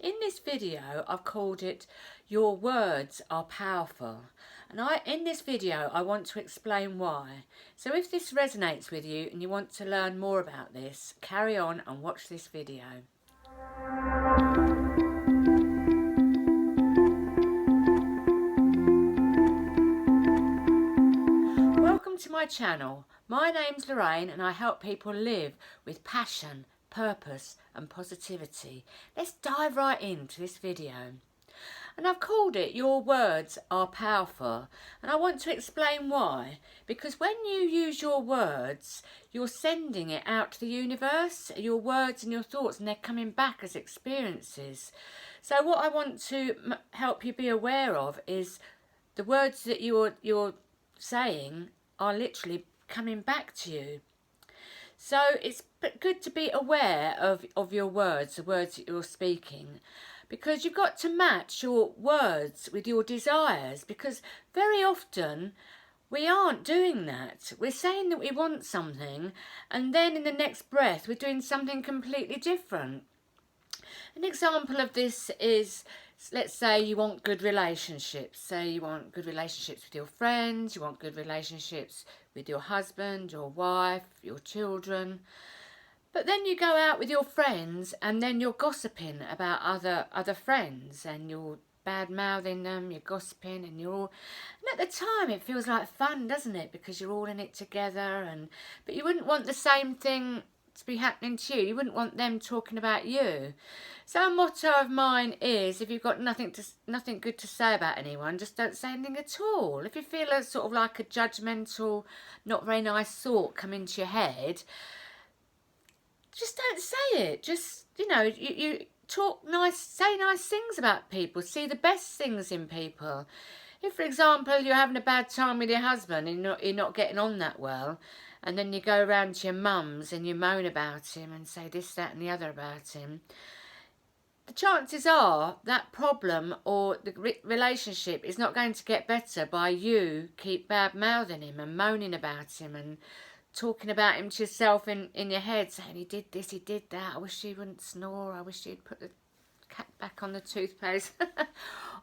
In this video I've called it Your Words Are Powerful, and in this video I want to explain why. So if this resonates with you and you want to learn more about this, carry on and watch this video. Welcome to my channel. My name's Loraine and I help people live with passion, purpose and positivity. Let's dive right into this video. And I've called it Your Words Are Powerful, and I want to explain why. Because when you use your words, you're sending it out to the universe, your words and your thoughts, and they're coming back as experiences. So what I want to help you be aware of is the words that you're saying are literally coming back to you. So it's good to be aware of your words, the words that you're speaking, because you've got to match your words with your desires, because very often we aren't doing that. We're saying that we want something and then in the next breath we're doing something completely different. An example of this is, let's say you want good relationships. Say you want good relationships with your friends, you want good relationships with your husband, your wife, your children. But then you go out with your friends and then you're gossiping about other friends and you're bad-mouthing them, you're gossiping and you're all... And at the time it feels like fun, doesn't it? Because you're all in it together, but you wouldn't want the same thing to be happening to you. You wouldn't want them talking about you. So a motto of mine is, if you've got nothing good to say about anyone, just don't say anything at all. If you feel a sort of like a judgmental, not very nice thought come into your head, just don't say it. Just, you talk nice, say nice things about people, see the best things in people. If, for example, you're having a bad time with your husband and you're not getting on that well, and then you go around to your mum's and you moan about him and say this, that and the other about him, the chances are that problem or the relationship is not going to get better by you keep bad-mouthing him and moaning about him and talking about him to yourself in your head, saying he did this, he did that, I wish he wouldn't snore, I wish he'd put the cap back on the toothpaste.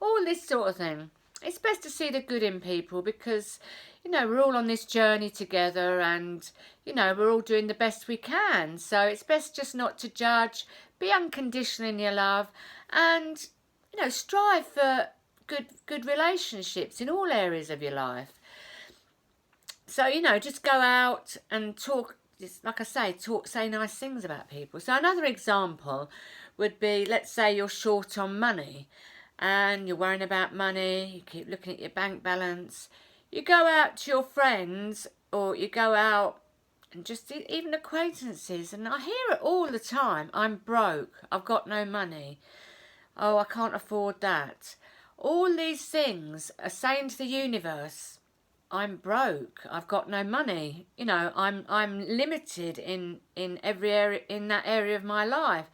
All this sort of thing. It's best to see the good in people because, we're all on this journey together and, we're all doing the best we can. So it's best just not to judge, be unconditional in your love and, strive for good relationships in all areas of your life. So, just go out and talk, just like I say, say nice things about people. So another example would be, let's say you're short on money and you're worrying about money, you keep looking at your bank balance. You go out to your friends or you go out and just even acquaintances, and I hear it all the time. I'm broke, I've got no money, oh, I can't afford that. All these things are saying to the universe, I'm broke, I've got no money, I'm limited in every area, in that area of my life.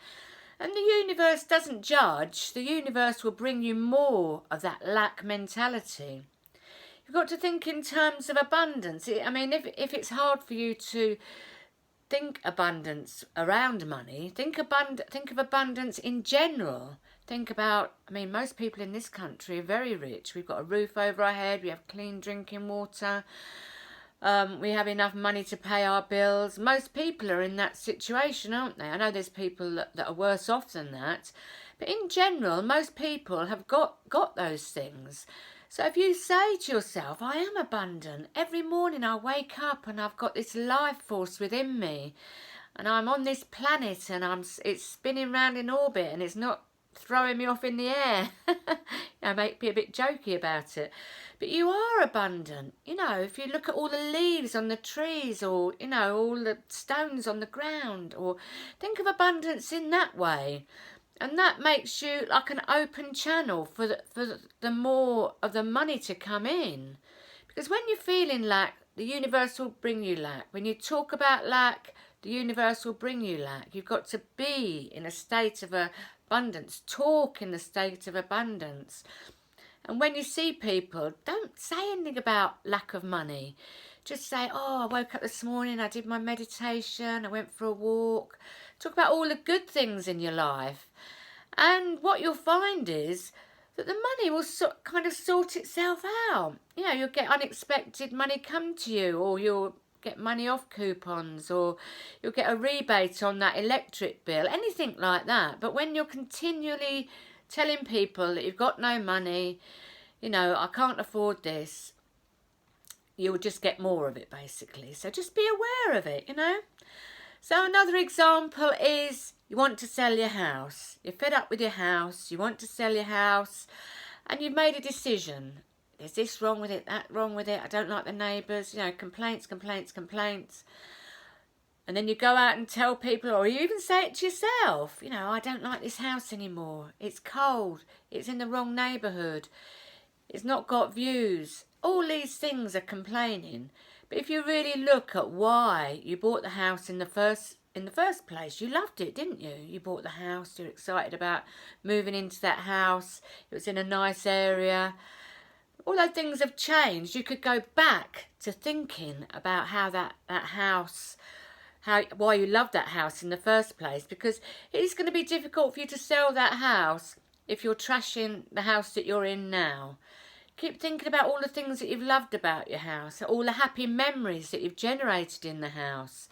And the universe doesn't judge. The universe will bring you more of that lack mentality. You've got to think in terms of abundance. If it's hard for you to think abundance around money, think of abundance in general. Think about, most people in this country are very rich. We've got a roof over our head, we have clean drinking water, we have enough money to pay our bills. Most people are in that situation, aren't they? I know there's people that are worse off than that, but in general, most people have got those things. So if you say to yourself, I am abundant, every morning I wake up and I've got this life force within me, and I'm on this planet and it's spinning round in orbit and it's not throwing me off in the air. Make me a bit jokey about it. But you are abundant. If you look at all the leaves on the trees or, all the stones on the ground, or think of abundance in that way. And that makes you like an open channel for the more of the money to come in. Because when you're feeling lack, the universe will bring you lack. When you talk about lack, the universe will bring you lack. You've got to be in a state of abundance. Talk in the state of abundance. And when you see people, don't say anything about lack of money. Just say, oh, I woke up this morning, I did my meditation, I went for a walk. Talk about all the good things in your life. And what you'll find is that the money will kind of sort itself out. You know, you'll get unexpected money come to you, or you'll get money off coupons, or you'll get a rebate on that electric bill, anything like that. But when you're continually telling people that you've got no money, you know, I can't afford this, you'll just get more of it, basically. So just be aware of it, you know. So another example is you want to sell your house. You're fed up with your house, you want to sell your house, and you've made a decision. There's this wrong with it, that wrong with it, I don't like the neighbours, you know, complaints. And then you go out and tell people, or you even say it to yourself, you know, I don't like this house anymore. It's cold, it's in the wrong neighbourhood, it's not got views. All these things are complaining. But if you really look at why you bought the house in the first place, you loved it, didn't you? You bought the house, you're excited about moving into that house, it was in a nice area. Although things have changed, you could go back to thinking about how that house, why you loved that house in the first place, because it is going to be difficult for you to sell that house if you're trashing the house that you're in now. Keep thinking about all the things that you've loved about your house, all the happy memories that you've generated in the house.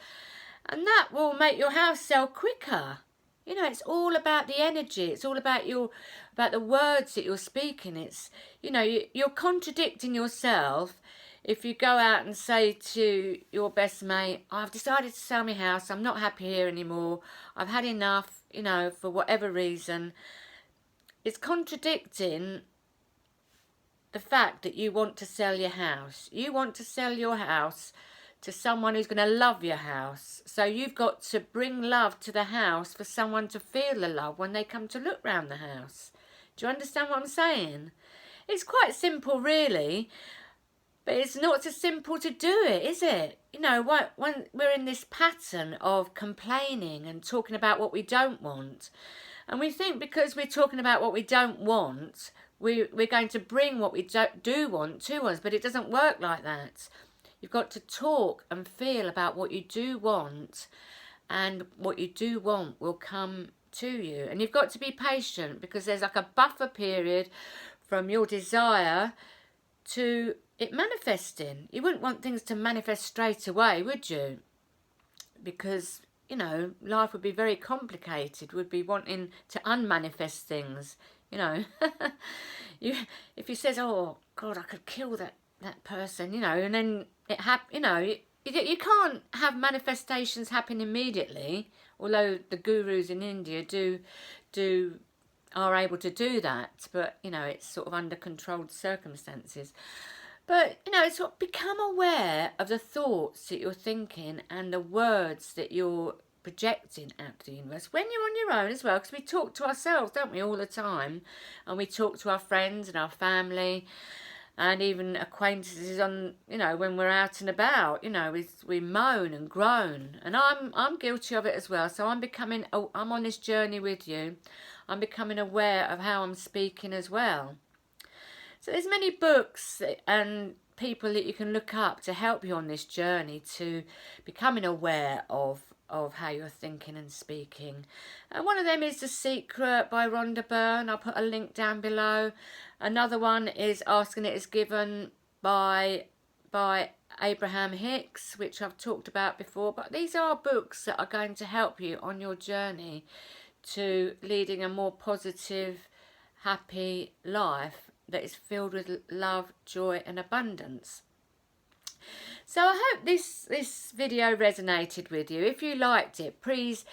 And that will make your house sell quicker. You know, it's all about the energy. It's all about the words that you're speaking. It's, you know, you're contradicting yourself if you go out and say to your best mate, I've decided to sell my house, I'm not happy here anymore, I've had enough, you know, for whatever reason. It's contradicting the fact that you want to sell your house. You want to sell your house to someone who's going to love your house. So you've got to bring love to the house for someone to feel the love when they come to look round the house. Do you understand what I'm saying? It's quite simple, really, but it's not so simple to do it, is it? You know, when we're in this pattern of complaining and talking about what we don't want, and we think because we're talking about what we don't want, we're going to bring what we do want to us, but it doesn't work like that. You've got to talk and feel about what you do want, and what you do want will come to you. And you've got to be patient, because there's like a buffer period from your desire to it manifesting. You wouldn't want things to manifest straight away, would you? Because, you know, life would be very complicated. We'd be wanting to unmanifest things, you know. If you says, oh God, I could kill that person, you know, and then it you know, you can't have manifestations happen immediately, although the gurus in India are able to do that, but, you know, it's sort of under controlled circumstances. But, you know, it's sort of become aware of the thoughts that you're thinking and the words that you're projecting out to the universe when you're on your own as well, because we talk to ourselves, don't we, all the time, and we talk to our friends and our family and even acquaintances on, you know, when we're out and about, you know, we moan and groan, and I'm guilty of it as well. So I'm on this journey with you. I'm becoming aware of how I'm speaking as well. So there's many books and people that you can look up to help you on this journey to becoming aware of how you're thinking and speaking. And one of them is The Secret by Rhonda Byrne. I'll put a link down below. Another one is Asking It Is Given by Abraham Hicks, which I've talked about before. But these are books that are going to help you on your journey to leading a more positive, happy life that is filled with love, joy and abundance. So I hope this video resonated with you. If you liked it, please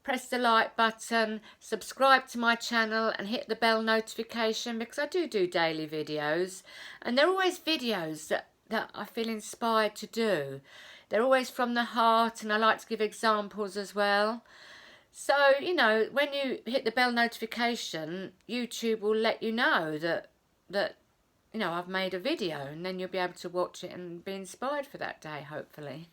press the like button, subscribe to my channel and hit the bell notification, because I do daily videos, and they're always videos that I feel inspired to do. They're always from the heart, and I like to give examples as well. So, you know, when you hit the bell notification, YouTube will let you know that you know, I've made a video, and then you'll be able to watch it and be inspired for that day, hopefully.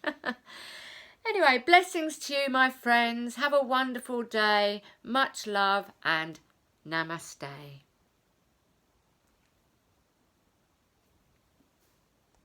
Anyway, blessings to you, my friends. Have a wonderful day. Much love and namaste.